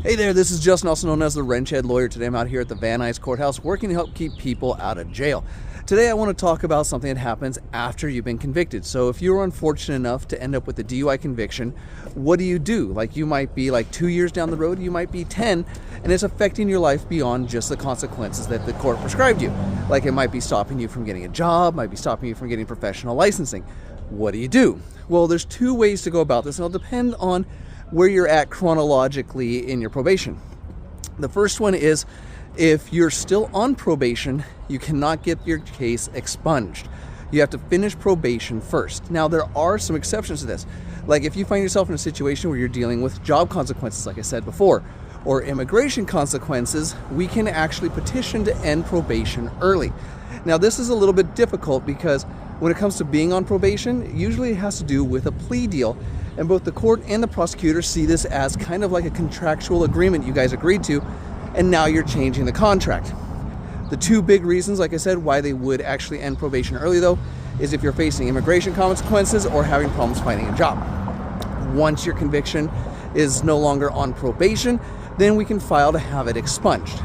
Hey there, this is Justin, also known as the Wrench Head Lawyer. Today I'm out here at the Van Nuys Courthouse working to help keep people out of jail. Today I want to talk about something that happens after you've been convicted. So if you were unfortunate enough to end up with a DUI conviction, what do? Like, you might be like 2 years down the road, you might be 10, and it's affecting your life beyond just the consequences that the court prescribed you. Like, it might be stopping you from getting a job, might be stopping you from getting professional licensing. What do? Well, there's two ways to go about this, and it'll depend on where you're at chronologically in your probation. The first one is, if you're still on probation, you cannot get your case expunged. You have to finish probation first. Now, there are some exceptions to this. Like, if you find yourself in a situation where you're dealing with job consequences, like I said before, or immigration consequences, we can actually petition to end probation early. Now, this is a little bit difficult because when it comes to being on probation, usually it has to do with a plea deal. And both the court and the prosecutor see this as kind of like a contractual agreement you guys agreed to, and now you're changing the contract. The two big reasons, like I said, why they would actually end probation early, though, is if you're facing immigration consequences or having problems finding a job. Once your conviction is no longer on probation, then we can file to have it expunged.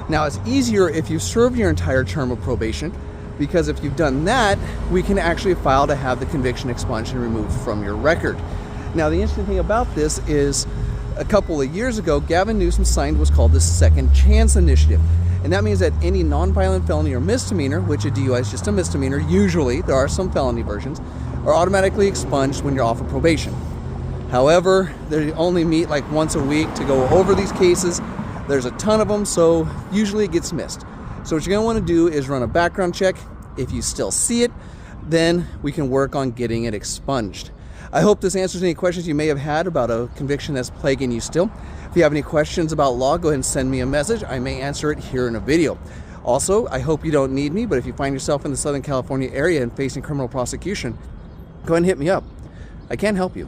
Now, it's easier if you serve your entire term of probation, because if you've done that, we can actually file to have the conviction expunged and removed from your record. Now, the interesting thing about this is, a couple of years ago, Gavin Newsom signed what's called the Second Chance Initiative. And that means that any nonviolent felony or misdemeanor, which a DUI is just a misdemeanor, usually, there are some felony versions, are automatically expunged when you're off of probation. However, they only meet like once a week to go over these cases. There's a ton of them, so usually it gets missed. So what you're going to want to do is run a background check. If you still see it, then we can work on getting it expunged. I hope this answers any questions you may have had about a conviction that's plaguing you still. If you have any questions about law, go ahead and send me a message. I may answer it here in a video. Also, I hope you don't need me, but if you find yourself in the Southern California area and facing criminal prosecution, go ahead and hit me up. I can help you.